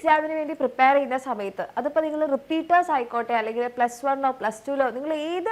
എക്സാമിന് വേണ്ടി പ്രിപ്പയർ ചെയ്യുന്ന സമയത്ത് അതിപ്പോൾ നിങ്ങൾ റിപ്പീറ്റേഴ്സ് ആയിക്കോട്ടെ അല്ലെങ്കിൽ +1 +2 നിങ്ങൾ ഏത്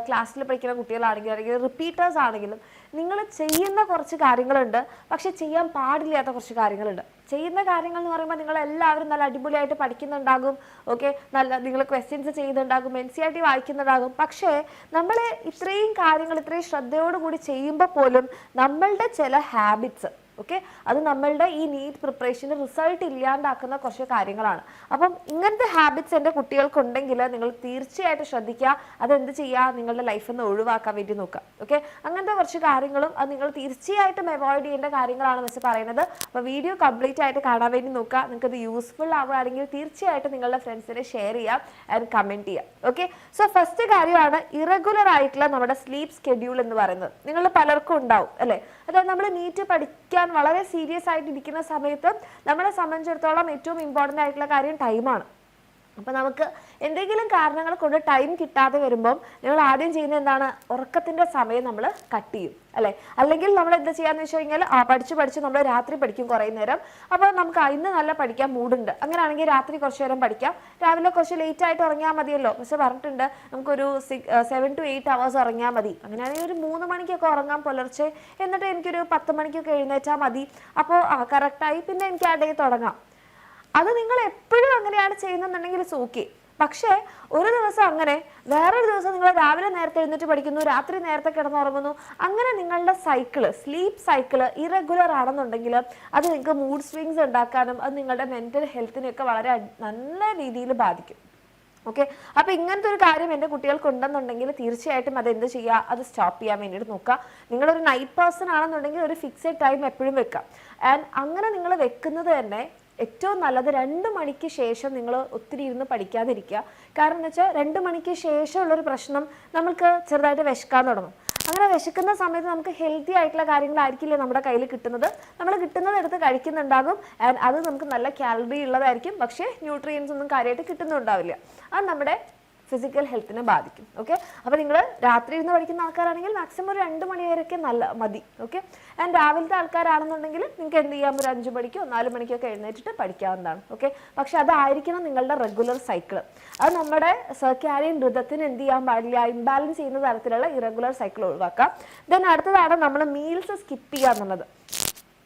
ക്ലാസ്സിൽ പഠിക്കുന്ന കുട്ടികളാണെങ്കിലും അല്ലെങ്കിൽ റിപ്പീറ്റേഴ്സ് ആണെങ്കിലും നിങ്ങൾ ചെയ്യുന്ന കുറച്ച് കാര്യങ്ങളുണ്ട്, പക്ഷെ ചെയ്യാൻ പാടില്ലാത്ത കുറച്ച് കാര്യങ്ങളുണ്ട്. ചെയ്യുന്ന കാര്യങ്ങൾ എന്ന് പറയുമ്പോൾ നിങ്ങൾ എല്ലാവരും നല്ല അടിപൊളിയായിട്ട് പഠിക്കുന്നുണ്ടാകും, ഓക്കെ, നല്ല നിങ്ങൾ ക്വസ്റ്റ്യൻസ് ചെയ്യുന്നുണ്ടാകും, NCERT വായിക്കുന്നുണ്ടാകും. പക്ഷേ നമ്മൾ ഇത്രയും കാര്യങ്ങൾ ഇത്രയും ശ്രദ്ധയോടുകൂടി ചെയ്യുമ്പോൾ പോലും നമ്മളുടെ ചില ഹാബിറ്റ്സ്, ഓക്കെ, അത് നമ്മളുടെ ഈ നീറ്റ് പ്രിപ്പറേഷന് റിസൾട്ട് ഇല്ലാണ്ടാക്കുന്ന കുറച്ച് കാര്യങ്ങളാണ്. അപ്പം ഇങ്ങനത്തെ ഹാബിറ്റ്സ് എൻ്റെ കുട്ടികൾക്കുണ്ടെങ്കിൽ നിങ്ങൾ തീർച്ചയായിട്ടും ശ്രദ്ധിക്കുക. അതെന്ത് ചെയ്യുക, നിങ്ങളുടെ ലൈഫിൽ നിന്ന് ഒഴിവാക്കാൻ വേണ്ടി നോക്കുക. ഓക്കെ, അങ്ങനത്തെ കുറച്ച് കാര്യങ്ങളും അത് നിങ്ങൾ തീർച്ചയായിട്ടും അവോയ്ഡ് ചെയ്യേണ്ട കാര്യങ്ങളാണ് മിസ് പറയുന്നത്. അപ്പോൾ വീഡിയോ കംപ്ലീറ്റ് ആയിട്ട് കാണാൻ വേണ്ടി നോക്കുക. നിങ്ങൾക്ക് ഇത് യൂസ്ഫുൾ ആവുകയാണെങ്കിൽ തീർച്ചയായിട്ടും നിങ്ങളുടെ ഫ്രണ്ട്സിനെ ഷെയർ ചെയ്യാം ആൻഡ് കമൻറ്റ് ചെയ്യാം. ഓക്കെ, സോ ഫസ്റ്റ് കാര്യമാണ് ഇറഗുലർ ആയിട്ടുള്ള നമ്മുടെ സ്ലീപ്പ് സ്കെഡ്യൂൾ എന്ന് പറയുന്നത്. നിങ്ങൾ പലർക്കും ഉണ്ടാവും അല്ലേ. അതായത് നമ്മൾ നീറ്റ് പഠിക്കാൻ വളരെ സീരിയസ് ആയിട്ട് ഇരിക്കുന്ന സമയത്ത് നമ്മളെ സംബന്ധിച്ചിടത്തോളം ഏറ്റവും ഇമ്പോർട്ടൻ്റ് ആയിട്ടുള്ള കാര്യം ടൈമാണ്. അപ്പോൾ നമുക്ക് എന്തെങ്കിലും കാരണങ്ങൾ കൊണ്ട് ടൈം കിട്ടാതെ വരുമ്പം നിങ്ങൾ ആദ്യം ചെയ്യുന്നത് എന്താണ്, ഉറക്കത്തിൻ്റെ സമയം നമ്മൾ കട്ട് ചെയ്യും അല്ലേ. അല്ലെങ്കിൽ നമ്മൾ എന്താ ചെയ്യാന്ന് വെച്ച് കഴിഞ്ഞാൽ പഠിച്ച് നമ്മൾ രാത്രി പഠിക്കും കുറേ നേരം. അപ്പോൾ നമുക്ക് ഇന്ന് നല്ല പഠിക്കാൻ മൂടുണ്ട്, അങ്ങനെയാണെങ്കിൽ രാത്രി കുറച്ച് നേരം പഠിക്കാം, രാവിലെ കുറച്ച് ലേറ്റ് ആയിട്ട് ഉറങ്ങിയാൽ മതിയല്ലോ. പക്ഷെ പറഞ്ഞിട്ടുണ്ട് നമുക്കൊരു 7 to 8 hours ഉറങ്ങിയാൽ മതി. അങ്ങനെയാണെങ്കിൽ ഒരു 3 മണിക്കൊക്കെ ഉറങ്ങാം പുലർച്ചെ, എന്നിട്ട് എനിക്കൊരു 10 മണിക്കൊക്കെ എഴുന്നേറ്റാൽ മതി. അപ്പോൾ കറക്റ്റായി പിന്നെ എനിക്ക് ആ ഡേ തുടങ്ങാം. അത് നിങ്ങൾ എപ്പോഴും അങ്ങനെയാണ് ചെയ്യുന്നതെന്നുണ്ടെങ്കിൽ ഇറ്റ്സ് ഓക്കെ. പക്ഷേ ഒരു ദിവസം അങ്ങനെ, വേറൊരു ദിവസം നിങ്ങൾ രാവിലെ നേരത്തെ എഴുന്നേറ്റ് പഠിക്കുന്നു, രാത്രി നേരത്തെ കിടന്നുറങ്ങുന്നു, അങ്ങനെ നിങ്ങളുടെ സൈക്കിള് സ്ലീപ്പ് സൈക്കിള് ഇറഗുലർ ആണെന്നുണ്ടെങ്കിൽ അത് നിങ്ങൾക്ക് മൂഡ് സ്വിങ്സ് ഉണ്ടാക്കാനും അത് നിങ്ങളുടെ മെൻ്റൽ ഹെൽത്തിനെയൊക്കെ വളരെ നല്ല രീതിയിൽ ബാധിക്കും. ഓക്കെ, അപ്പോൾ ഇങ്ങനത്തെ ഒരു കാര്യം എൻ്റെ കുട്ടികൾക്ക് ഉണ്ടെന്നുണ്ടെങ്കിൽ തീർച്ചയായിട്ടും അത് എന്ത് ചെയ്യുക, അത് സ്റ്റോപ്പ് ചെയ്യാൻ വേണ്ടിയിട്ട് നോക്കുക. നിങ്ങളൊരു നൈറ്റ് പേഴ്സൺ ആണെന്നുണ്ടെങ്കിൽ ഒരു ഫിക്സഡ് ടൈം എപ്പോഴും വെക്കാം. ആൻഡ് അങ്ങനെ നിങ്ങൾ വെക്കുന്നത് തന്നെ ഏറ്റവും നല്ലത് 2 മണിക്ക് ശേഷം നിങ്ങൾ ഒത്തിരി ഇരുന്ന് പഠിക്കാതിരിക്കുക. കാരണം എന്ന് വെച്ചാൽ 2 മണിക്ക് ശേഷമുള്ളൊരു പ്രശ്നം നമുക്ക് ചെറുതായിട്ട് വിശക്കാൻ തുടങ്ങും. അങ്ങനെ വിശക്കുന്ന സമയത്ത് നമുക്ക് ഹെൽത്തി ആയിട്ടുള്ള കാര്യങ്ങളായിരിക്കില്ലേ നമ്മുടെ കയ്യിൽ കിട്ടുന്നത്. നമ്മൾ കിട്ടുന്നത് എടുത്ത് കഴിക്കുന്നുണ്ടാകും, ആൻഡ് അത് നമുക്ക് നല്ല കാലറി ഉള്ളതായിരിക്കും, പക്ഷേ ന്യൂട്രിയൻസ് ഒന്നും കാര്യമായിട്ട് കിട്ടുന്നുണ്ടാവില്ല. അത് നമ്മുടെ ഫിസിക്കൽ ഹെൽത്തിനെ ബാധിക്കും. ഓക്കെ, അപ്പോൾ നിങ്ങൾ രാത്രി ഇരുന്ന് പഠിക്കുന്ന ആൾക്കാരാണെങ്കിൽ മാക്സിമം ഒരു 2 മണി വരെയൊക്കെ മതി. ഓക്കെ, ആൻഡ് രാവിലത്തെ ആൾക്കാരാണെന്നുണ്ടെങ്കിൽ നിങ്ങൾക്ക് എന്ത് ചെയ്യാം, ഒരു 5 മണിക്കോ 4 മണിക്കൊക്കെ എഴുന്നേറ്റിട്ട് പഠിക്കാവുന്നതാണ്. ഓക്കെ, പക്ഷെ അതായിരിക്കണം നിങ്ങളുടെ റെഗുലർ സൈക്കിൾ. അത് നമ്മുടെ സർക്കാരിയൻ ഋതത്തിന് എന്ത് ചെയ്യാൻ പാടില്ല, ഇംബാലൻസ് ചെയ്യുന്ന തരത്തിലുള്ള ഇറഗുലർ സൈക്കിൾ ഒഴിവാക്കാം. ദെൻ അടുത്തതാണ് നമ്മൾ മീൽസ് സ്കിപ്പ് ചെയ്യുക എന്നുള്ളത്.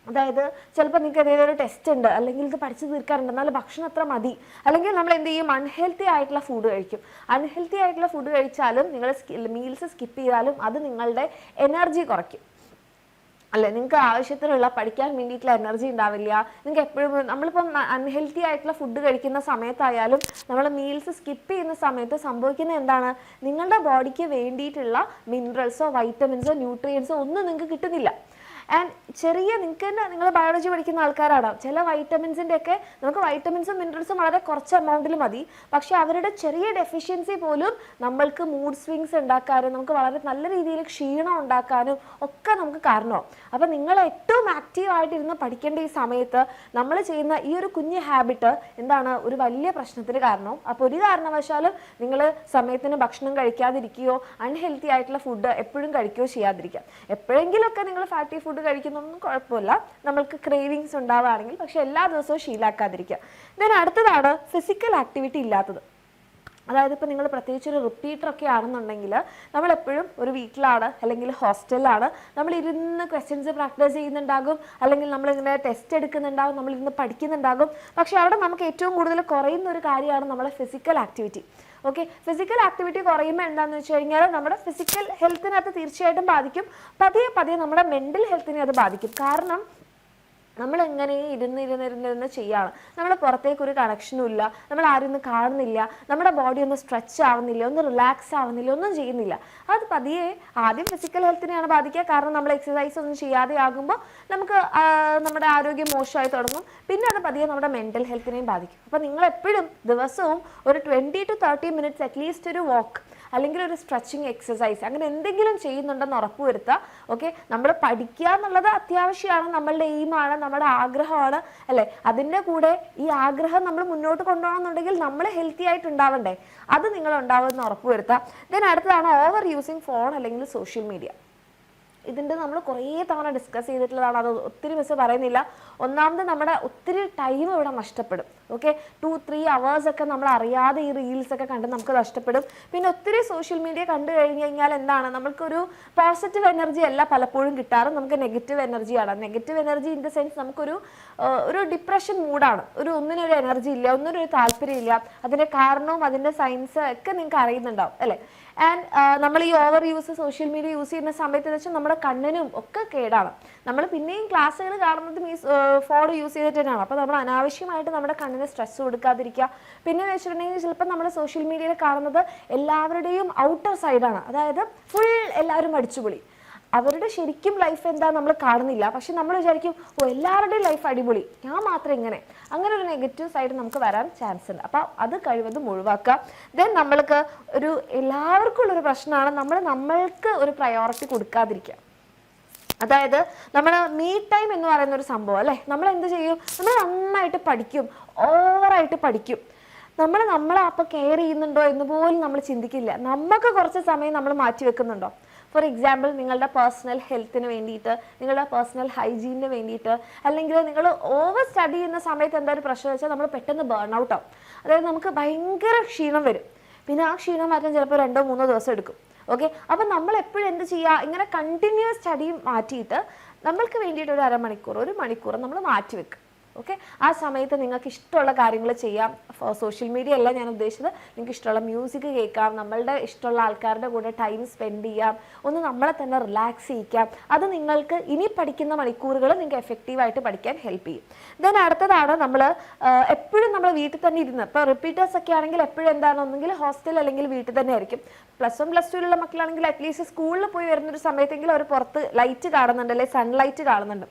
അതായത് ചിലപ്പോൾ നിങ്ങൾക്ക് എന്തെങ്കിലും ഒരു ടെസ്റ്റ് ഉണ്ട്, അല്ലെങ്കിൽ ഇത് പഠിച്ചു തീർക്കാറുണ്ട്, എന്നാലും ഭക്ഷണം അത്ര മതി, അല്ലെങ്കിൽ നമ്മൾ എന്ത് ചെയ്യും, അൺഹെൽത്തി ആയിട്ടുള്ള ഫുഡ് കഴിക്കും. അൺഹെൽത്തി ആയിട്ടുള്ള ഫുഡ് കഴിച്ചാലും നിങ്ങൾ മീൽസ് സ്കിപ്പ് ചെയ്താലും അത് നിങ്ങളുടെ എനർജി കുറയ്ക്കും അല്ലേ. നിങ്ങൾക്ക് ആവശ്യത്തിനുള്ള പഠിക്കാൻ വേണ്ടിയിട്ടുള്ള എനർജി ഉണ്ടാവില്ല. നിങ്ങൾക്ക് എപ്പോഴും നമ്മളിപ്പം അൺഹെൽത്തി ആയിട്ടുള്ള ഫുഡ് കഴിക്കുന്ന സമയത്തായാലും നമ്മൾ മീൽസ് സ്കിപ്പ് ചെയ്യുന്ന സമയത്ത് സംഭവിക്കുന്നത് എന്താണ്, നിങ്ങളുടെ ബോഡിക്ക് വേണ്ടിയിട്ടുള്ള മിനറൽസോ വൈറ്റമിൻസോ ന്യൂട്രിയൻസോ ഒന്നും നിങ്ങൾക്ക് കിട്ടുന്നില്ല. ആൻഡ് ചെറിയ നിങ്ങൾക്ക് തന്നെ, നിങ്ങൾ ബയോളജി പഠിക്കുന്ന ആൾക്കാരാണ്, ചില വൈറ്റമിൻസിൻ്റെ ഒക്കെ നമുക്ക് വൈറ്റമിൻസും മിനറൽസും വളരെ കുറച്ച് എമൗണ്ടിൽ മതി, പക്ഷെ അവരുടെ ചെറിയ ഡെഫിഷ്യൻസി പോലും നമ്മൾക്ക് മൂഡ് സ്വിങ്സ് ഉണ്ടാക്കാനും നമുക്ക് വളരെ നല്ല രീതിയിൽ ക്ഷീണം ഉണ്ടാക്കാനും ഒക്കെ നമുക്ക് കാരണമാവും. അപ്പം നിങ്ങൾ ഏറ്റവും ആക്റ്റീവായിട്ടിരുന്ന് പഠിക്കേണ്ട ഈ സമയത്ത് നമ്മൾ ചെയ്യുന്ന ഈ ഒരു കുഞ്ഞ് ഹാബിറ്റ് എന്താണ്, ഒരു വലിയ പ്രശ്നത്തിന് കാരണവും. അപ്പോൾ ഒരു കാരണവശാലും നിങ്ങൾ സമയത്തിന് ഭക്ഷണം കഴിക്കാതിരിക്കുകയോ അൺഹെൽത്തി ആയിട്ടുള്ള ഫുഡ് എപ്പോഴും കഴിക്കുകയോ ചെയ്യാതിരിക്കുക. എപ്പോഴെങ്കിലുമൊക്കെ നിങ്ങൾ ഫാറ്റി ഫുഡ് കഴിക്കുന്നൊന്നും കുഴപ്പമില്ല, നമ്മൾക്ക് ക്രേവിങ്സ് ഉണ്ടാവുകയാണെങ്കിൽ, പക്ഷെ എല്ലാ ദിവസവും ശീലാക്കാതിരിക്കുക. ദെൻ അടുത്തതാണ് ഫിസിക്കൽ ആക്ടിവിറ്റി ഇല്ലാത്തത്. അതായത് ഇപ്പോൾ നിങ്ങൾ പ്രത്യേകിച്ച് ഒരു റിപ്പീറ്ററൊക്കെ ആണെന്നുണ്ടെങ്കിൽ നമ്മളെപ്പോഴും ഒരു വീട്ടിലാണ് അല്ലെങ്കിൽ ഹോസ്റ്റലിലാണ്, നമ്മളിരുന്ന് ക്വസ്റ്റ്യൻസ് പ്രാക്ടീസ് ചെയ്യുന്നുണ്ടാകും, അല്ലെങ്കിൽ നമ്മളിങ്ങനെ ടെസ്റ്റ് എടുക്കുന്നുണ്ടാകും, നമ്മളിരുന്ന് പഠിക്കുന്നുണ്ടാകും. പക്ഷെ അവിടെ നമുക്ക് ഏറ്റവും കൂടുതൽ കുറയുന്ന ഒരു കാര്യമാണ് നമ്മുടെ physical activity. Okay, physical activity കുറയുമ്പോൾ എന്താണെന്ന് വെച്ച് കഴിഞ്ഞാൽ നമ്മുടെ ഫിസിക്കൽ ഹെൽത്തിനകത്ത് തീർച്ചയായിട്ടും ബാധിക്കും, പതിയെ നമ്മുടെ മെൻ്റൽ ഹെൽത്തിനെ അത് ബാധിക്കും. കാരണം നമ്മൾ എങ്ങനെ ഇരുന്ന് ചെയ്യാണ്, നമ്മൾ പുറത്തേക്കൊരു കണക്ഷനും ഇല്ല, നമ്മൾ ആരും കാണുന്നില്ല, നമ്മുടെ ബോഡി ഒന്ന് സ്ട്രെച്ച് ആവുന്നില്ല, ഒന്ന് റിലാക്സ് ആവുന്നില്ല, ഒന്നും ചെയ്യുന്നില്ല. അത് പതിയെ ആദ്യം ഫിസിക്കൽ ഹെൽത്തിനെയാണ് ബാധിക്കുക, കാരണം നമ്മൾ എക്സസൈസ് ഒന്നും ചെയ്യാതെ ആകുമ്പോൾ നമുക്ക് നമ്മുടെ ആരോഗ്യം മോശമായി തുടങ്ങും. പിന്നെ അത് പതിയെ നമ്മുടെ മെൻ്റൽ ഹെൽത്തിനെയും ബാധിക്കും. അപ്പോൾ നിങ്ങൾ എപ്പോഴും ദിവസവും ഒരു 20 to 30 minutes അറ്റ്ലീസ്റ്റ് ഒരു വാക്ക് അല്ലെങ്കിൽ ഒരു സ്ട്രെച്ചിങ് എക്സസൈസ് അങ്ങനെ എന്തെങ്കിലും ചെയ്യുന്നുണ്ടെന്ന് ഉറപ്പുവരുത്തുക. ഓക്കെ, നമ്മൾ പഠിക്കുക എന്നുള്ളത് അത്യാവശ്യമാണ്, നമ്മളുടെ എയിമാണ്, നമ്മുടെ ആഗ്രഹമാണ് അല്ലേ. അതിൻ്റെ കൂടെ ഈ ആഗ്രഹം നമ്മൾ മുന്നോട്ട് കൊണ്ടുപോകണമെന്നുണ്ടെങ്കിൽ നമ്മൾ ഹെൽത്തി ആയിട്ട് ഉണ്ടാവണ്ടേ, അത് നിങ്ങൾ ഉണ്ടാവുമെന്ന് ഉറപ്പുവരുത്തുക. ദെൻ അടുത്തതാണ് ഓവർ യൂസിങ് ഫോൺ അല്ലെങ്കിൽ സോഷ്യൽ മീഡിയ. ഇതിൻ്റെ നമ്മൾ കുറേ തവണ ഡിസ്കസ് ചെയ്തിട്ടുള്ളതാണ്, അത് ഒത്തിരി മിസ് പറയുന്നില്ല. ഒന്നാമത് നമ്മുടെ ഒത്തിരി ടൈം ഇവിടെ നഷ്ടപ്പെടും. ഓക്കെ, 2-3 hours ഒക്കെ നമ്മൾ അറിയാതെ ഈ റീൽസ് ഒക്കെ കണ്ട് നമുക്ക് നഷ്ടപ്പെടും. പിന്നെ ഒത്തിരി സോഷ്യൽ മീഡിയ കണ്ടു കഴിഞ്ഞ് കഴിഞ്ഞാൽ എന്താണ്, നമുക്കൊരു പോസിറ്റീവ് എനർജി അല്ല പലപ്പോഴും കിട്ടാറ്, നമുക്ക് നെഗറ്റീവ് എനർജിയാണ്. Negative energy in the sense നമുക്കൊരു ഡിപ്രഷൻ മൂഡാണ്, ഒന്നിനൊരു എനർജി ഇല്ല, ഒന്നിനൊരു താല്പര്യം ഇല്ല. അതിൻ്റെ കാരണവും അതിൻ്റെ സയൻസ് ഒക്കെ നിങ്ങൾക്ക് അറിയുന്നുണ്ടാവും അല്ലേ. ആൻഡ് നമ്മൾ ഈ over use social media use ചെയ്യുന്ന സമയത്ത് എന്ന് വെച്ചാൽ നമ്മുടെ കണ്ണിനും ഒക്കെ കേടാണ്. നമ്മൾ പിന്നെയും ക്ലാസ്സുകൾ കാണുന്നതും ഈ ഫോൺ യൂസ് ചെയ്തിട്ട് തന്നെയാണ്. അപ്പോൾ നമ്മൾ അനാവശ്യമായിട്ട് നമ്മുടെ കണ്ണിന് സ്ട്രെസ് കൊടുക്കാതിരിക്കുക. പിന്നെ എന്ന് വെച്ചിട്ടുണ്ടെങ്കിൽ ചിലപ്പോൾ നമ്മൾ സോഷ്യൽ മീഡിയയിൽ കാണുന്നത് എല്ലാവരുടെയും ഔട്ടർ സൈഡാണ്, അതായത് ഫുൾ എല്ലാവരും അടിച്ചുപൊളി. അവരുടെ ശരിക്കും ലൈഫ് എന്താ നമ്മൾ കാണുന്നില്ല. പക്ഷെ നമ്മൾ വിചാരിക്കും എല്ലാവരുടെയും ലൈഫ് അടിപൊളി, ഞാൻ മാത്രം ഇങ്ങനെ. അങ്ങനെ ഒരു നെഗറ്റീവ് സൈഡ് നമുക്ക് വരാൻ ചാൻസ് ഉണ്ട്. അപ്പോൾ അത് കഴിവതും ഒഴിവാക്കുക. ദെൻ നമ്മൾക്ക് എല്ലാവർക്കും ഉള്ളൊരു പ്രശ്നമാണ് നമ്മൾക്ക് ഒരു പ്രയോറിറ്റി കൊടുക്കാതിരിക്കുക. അതായത് നമ്മൾ മീ ടൈം എന്ന് പറയുന്ന ഒരു സംഭവം അല്ലേ, നമ്മൾ എന്ത് ചെയ്യും, നമ്മൾ നന്നായിട്ട് പഠിക്കും, ഓവറായിട്ട് പഠിക്കും. നമ്മളെ അപ്പോൾ കെയർ ചെയ്യുന്നുണ്ടോ എന്ന് പോലും നമ്മൾ ചിന്തിക്കില്ല. നമുക്ക് കുറച്ച് സമയം നമ്മൾ മാറ്റി വെക്കുന്നുണ്ടോ? ഫോർ എക്സാമ്പിൾ, നിങ്ങളുടെ പേഴ്സണൽ ഹെൽത്തിന് വേണ്ടിയിട്ട്, നിങ്ങളുടെ പേഴ്സണൽ ഹൈജീനിന് വേണ്ടിയിട്ട്, അല്ലെങ്കിൽ നിങ്ങൾ ഓവർ സ്റ്റഡി ചെയ്യുന്ന സമയത്ത് എന്താ ഒരു പ്രശ്നം വെച്ചാൽ നമ്മൾ പെട്ടെന്ന് ബേൺ ഔട്ട് ആവും. അതായത് നമുക്ക് ഭയങ്കര ക്ഷീണം വരും. പിന്നെ ആ ക്ഷീണം മാറ്റാൻ ചിലപ്പോൾ 2-3 ദിവസം എടുക്കും. ഓക്കെ, അപ്പം നമ്മൾ എപ്പോഴും എന്ത് ചെയ്യുക, ഇങ്ങനെ കണ്ടിന്യൂസ് സ്റ്റഡി മാറ്റിയിട്ട് നമ്മൾക്ക് വേണ്ടിയിട്ട് ഒരു അരമണിക്കൂർ 1 മണിക്കൂർ നമ്മൾ മാറ്റി വെക്കും. ഓക്കെ, ആ സമയത്ത് നിങ്ങൾക്ക് ഇഷ്ടമുള്ള കാര്യങ്ങൾ ചെയ്യാം. സോഷ്യൽ മീഡിയ അല്ല ഞാൻ ഉദ്ദേശിച്ചത്, നിങ്ങൾക്ക് ഇഷ്ടമുള്ള മ്യൂസിക് കേൾക്കാം, നമ്മളുടെ ഇഷ്ടമുള്ള ആൾക്കാരുടെ കൂടെ ടൈം സ്പെൻഡ് ചെയ്യാം, ഒന്ന് നമ്മളെ തന്നെ റിലാക്സ് ചെയ്യിക്കാം. അത് നിങ്ങൾക്ക് ഇനി പഠിക്കുന്ന മണിക്കൂറുകൾ നിങ്ങൾക്ക് എഫക്റ്റീവായിട്ട് പഠിക്കാൻ ഹെൽപ്പ് ചെയ്യും. ദെൻ അടുത്തതാണ്, നമ്മൾ എപ്പോഴും നമ്മൾ വീട്ടിൽ തന്നെ ഇരുന്ന്, ഇപ്പോൾ റിപ്പീറ്റേഴ്സ് ഒക്കെ ആണെങ്കിൽ എപ്പോഴും എന്താണ്, ഒന്നെങ്കിൽ ഹോസ്റ്റൽ അല്ലെങ്കിൽ വീട്ടിൽ തന്നെ ആയിരിക്കും. +1 +2 മക്കളാണെങ്കിൽ അറ്റ്ലീസ്റ്റ് സ്കൂളിൽ പോയി വരുന്നൊരു സമയത്തെങ്കിലും അവർ പുറത്ത് ലൈറ്റ് കാണുന്നുണ്ട്, അല്ലെങ്കിൽ സൺലൈറ്റ് കാണുന്നുണ്ട്.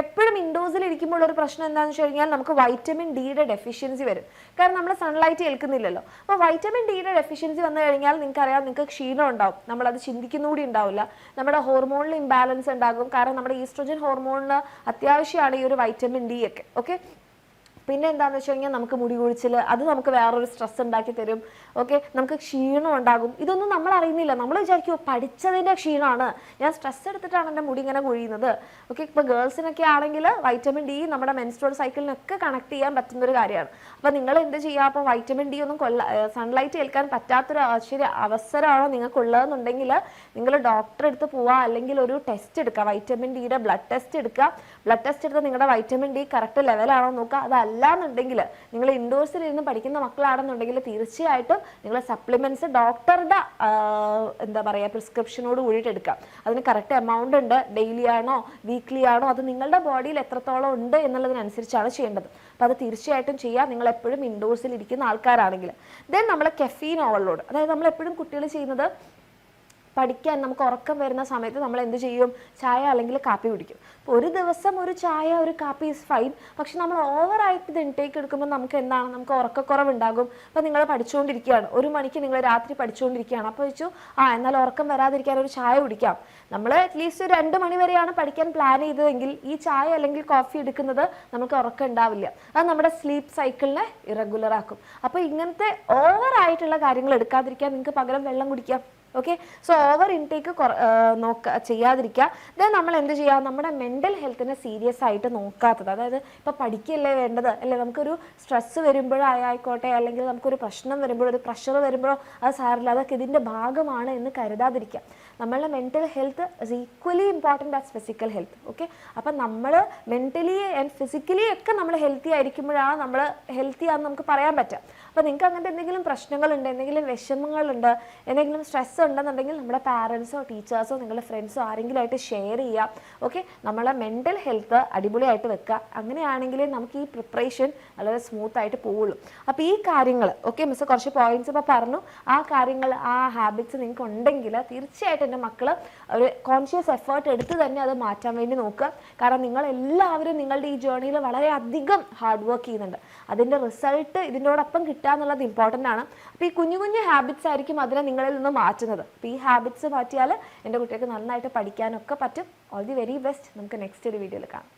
എപ്പോഴും ഇൻഡോസിൽ ഇരിക്കുമ്പോൾ ഒരു പ്രശ്നം എന്താണെന്ന് വെച്ച് കഴിഞ്ഞാൽ നമുക്ക് വൈറ്റമിൻ ഡിയുടെ ഡെഫിഷ്യൻസി വരും. കാരണം നമ്മൾ സൺലൈറ്റ് ഏൽക്കുന്നില്ലല്ലോ. അപ്പോൾ വൈറ്റമിൻ ഡിയുടെ ഡെഫിഷ്യൻസി വന്നു കഴിഞ്ഞാൽ നിങ്ങൾക്കറിയാം, നിങ്ങൾക്ക് ക്ഷീണം ഉണ്ടാവും, നമ്മളത് ചിന്തിക്കുന്നുകൂടി ഉണ്ടാവില്ല. നമ്മുടെ ഹോർമോണിൽ ഇംബാലൻസ് ഉണ്ടാകും. കാരണം നമ്മുടെ ഈസ്ട്രോജൻ ഹോർമോണിന് അത്യാവശ്യമാണ് ഈ ഒരു വൈറ്റമിൻ ഡി ഒക്കെ. ഓക്കെ, പിന്നെ എന്താണെന്ന് വെച്ച് കഴിഞ്ഞാൽ നമുക്ക് മുടി കൊഴിച്ചിൽ, അത് നമുക്ക് വേറൊരു സ്ട്രെസ് ഉണ്ടാക്കി തരും. ഓക്കെ, നമുക്ക് ക്ഷീണം ഉണ്ടാകും. ഇതൊന്നും നമ്മൾ അറിയുന്നില്ല. നമ്മൾ വിചാരിക്കും പഠിച്ചതിൻ്റെ ക്ഷീണമാണ്, ഞാൻ സ്ട്രെസ് എടുത്തിട്ടാണ് എൻ്റെ മുടി ഇങ്ങനെ കൊഴിയുന്നത്. ഓക്കെ, ഇപ്പോൾ ഗേൾസിനൊക്കെ ആണെങ്കിൽ വൈറ്റമിൻ ഡി നമ്മുടെ മെൻസ്ട്രുവൽ സൈക്കിളിനൊക്കെ കണക്ട് ചെയ്യാൻ പറ്റുന്നൊരു കാര്യമാണ്. അപ്പോൾ നിങ്ങൾ എന്ത് ചെയ്യുക, അപ്പോൾ വൈറ്റമിൻ ഡി ഒന്നും സൺലൈറ്റ് ഏൽക്കാൻ പറ്റാത്തൊരു അവസരമാണോ നിങ്ങൾക്കുള്ളതെന്നുണ്ടെങ്കിൽ നിങ്ങൾ ഡോക്ടറെ അടുത്ത് പോവുക, അല്ലെങ്കിൽ ഒരു ടെസ്റ്റ് എടുക്കുക, വൈറ്റമിൻ ഡിയുടെ ബ്ലഡ് ടെസ്റ്റ് എടുക്കുക. ബ്ലഡ് ടെസ്റ്റ് എടുത്ത് നിങ്ങളുടെ വൈറ്റമിൻ ഡി കറക്റ്റ് ലെവലാണോ നോക്കുക. അതല്ലാന്നുണ്ടെങ്കിൽ നിങ്ങൾ ഇൻഡോഴ്സിൽ ഇരുന്ന് പഠിക്കുന്ന മക്കളാണെന്നുണ്ടെങ്കിൽ തീർച്ചയായിട്ടും നിങ്ങൾ സപ്ലിമെന്റ്സ് ഡോക്ടറുടെ എന്താ പറയുക പ്രിസ്ക്രിപ്ഷനോട് കൂടിയിട്ട് എടുക്കാം. അതിന് കറക്റ്റ് എമൗണ്ട് ഉണ്ട്, ഡെയിലി ആണോ വീക്ക്ലി ആണോ, അത് നിങ്ങളുടെ ബോഡിയിൽ എത്രത്തോളം ഉണ്ട് എന്നുള്ളതിനനുസരിച്ചാണ് ചെയ്യേണ്ടത്. അപ്പോൾ അത് തീർച്ചയായിട്ടും ചെയ്യാം നിങ്ങൾ എപ്പോഴും ഇൻഡോഴ്സിൽ ഇരിക്കുന്ന ആൾക്കാരാണെങ്കിൽ. ദെൻ നമ്മൾ കെഫീൻ ഓവർലോഡ്, അതായത് നമ്മളെപ്പോഴും കുട്ടികൾ ചെയ്യുന്നത്, പഠിക്കാൻ നമുക്ക് ഉറക്കം വരുന്ന സമയത്ത് നമ്മൾ എന്ത് ചെയ്യും, ചായ അല്ലെങ്കിൽ കാപ്പി കുടിക്കും. അപ്പോൾ ഒരു ദിവസം ഒരു ചായ ഒരു കാപ്പി ഈസ് ഫൈൻ. പക്ഷെ നമ്മൾ ഓവറായിട്ട് ഇത് ഇൻടേക്ക് എടുക്കുമ്പോൾ നമുക്ക് എന്താണ്, നമുക്ക് ഉറക്കക്കുറവുണ്ടാകും. അപ്പോൾ നിങ്ങൾ പഠിച്ചുകൊണ്ടിരിക്കുകയാണ്, 1 മണിക്ക് നിങ്ങൾ രാത്രി പഠിച്ചുകൊണ്ടിരിക്കുകയാണ്. അപ്പോൾ വെച്ചു എന്നാൽ ഉറക്കം വരാതിരിക്കാൻ ഒരു ചായ കുടിക്കാം. നമ്മൾ അറ്റ്ലീസ്റ്റ് ഒരു 2 മണി വരെയാണ് പഠിക്കാൻ പ്ലാൻ ചെയ്തതെങ്കിൽ ഈ ചായ അല്ലെങ്കിൽ കോഫി എടുക്കുന്നത് നമുക്ക് ഉറക്കം ഉണ്ടാവില്ല. അത് നമ്മുടെ സ്ലീപ്പ് സൈക്കിളിനെ ഇറഗുലർ ആക്കും. അപ്പോൾ ഇങ്ങനത്തെ ഓവറായിട്ടുള്ള കാര്യങ്ങൾ എടുക്കാതിരിക്കാൻ നിങ്ങൾക്ക് പകരം വെള്ളം കുടിക്കാം. ഓക്കെ, സോ ഓവർ ഇൻടേക്ക് ചെയ്യാതിരിക്കുക. ദെൻ നമ്മൾ എന്ത് ചെയ്യുക, നമ്മുടെ മെൻ്റൽ ഹെൽത്തിനെ സീരിയസ് ആയിട്ട് നോക്കാത്തത്, അതായത് ഇപ്പോൾ പഠിക്കല്ലേ വേണ്ടത് അല്ലേ, നമുക്കൊരു സ്ട്രെസ്സ് വരുമ്പോഴായിക്കോട്ടെ, അല്ലെങ്കിൽ നമുക്കൊരു പ്രശ്നം വരുമ്പോഴോ ഒരു പ്രഷർ വരുമ്പോഴോ അത് സാരില്ല, അതൊക്കെ ഇതിൻ്റെ ഭാഗമാണ് എന്ന് കരുതാതിരിക്കുക. നമ്മളുടെ mental health is equally important as physical health. Okay, അപ്പം നമ്മൾ മെൻ്റലി ആൻഡ് ഫിസിക്കലി ഒക്കെ നമ്മൾ ഹെൽത്തി ആയിരിക്കുമ്പോഴാണ് നമ്മൾ ഹെൽത്തി ആണെന്ന് നമുക്ക് പറയാൻ പറ്റുക. അപ്പോൾ നിങ്ങൾക്ക് അങ്ങനത്തെ എന്തെങ്കിലും പ്രശ്നങ്ങളുണ്ട്, എന്തെങ്കിലും വിഷമങ്ങളുണ്ട്, എന്തെങ്കിലും സ്ട്രെസ് ഉണ്ടെന്നുണ്ടെങ്കിൽ നമ്മുടെ പാരൻസോ ടീച്ചേഴ്സോ നിങ്ങളുടെ ഫ്രണ്ട്സോ ആരെങ്കിലും ആയിട്ട് ഷെയർ ചെയ്യുക. ഓക്കെ, നമ്മളെ മെൻ്റൽ ഹെൽത്ത് അടിപൊളിയായിട്ട് വെക്കുക. അങ്ങനെയാണെങ്കിലേ നമുക്ക് ഈ പ്രിപ്പറേഷൻ വളരെ സ്മൂത്ത് ആയിട്ട് പോവുള്ളൂ. അപ്പോൾ ഈ കാര്യങ്ങൾ ഓക്കെ, മിസ് കുറച്ച് പോയിന്റ്സ് ഇപ്പോൾ പറഞ്ഞു. ആ കാര്യങ്ങൾ, ആ ഹാബിറ്റ്സ് നിങ്ങൾക്ക് ഉണ്ടെങ്കിൽ തീർച്ചയായിട്ടും എൻ്റെ മക്കൾ ഒരു കോൺഷ്യസ് എഫേർട്ട് എടുത്ത് തന്നെ അത് മാറ്റാൻ വേണ്ടി നോക്കുക. കാരണം നിങ്ങളെല്ലാവരും നിങ്ങളുടെ ഈ ജേർണിയിൽ വളരെയധികം ഹാർഡ് വർക്ക് ചെയ്യുന്നുണ്ട്. അതിൻ്റെ റിസൾട്ട് ഇതിനോടൊപ്പം കിട്ടുക എന്നുള്ളത് ഇമ്പോർട്ടൻ്റ് ആണ്. അപ്പോൾ ഈ കുഞ്ഞു കുഞ്ഞു ഹാബിറ്റ്സ് ആയിരിക്കും അതിനെ നിങ്ങളിൽ നിന്ന് മാറ്റുന്നത്. അപ്പോൾ ഈ ഹാബിറ്റ്സ് മാറ്റിയാൽ എൻ്റെ കുട്ടികൾക്ക് നന്നായിട്ട് പഠിക്കാനൊക്കെ പറ്റും. All the very best. നമുക്ക് നെക്സ്റ്റ് ഒരു വീഡിയോയിൽ കാണാം.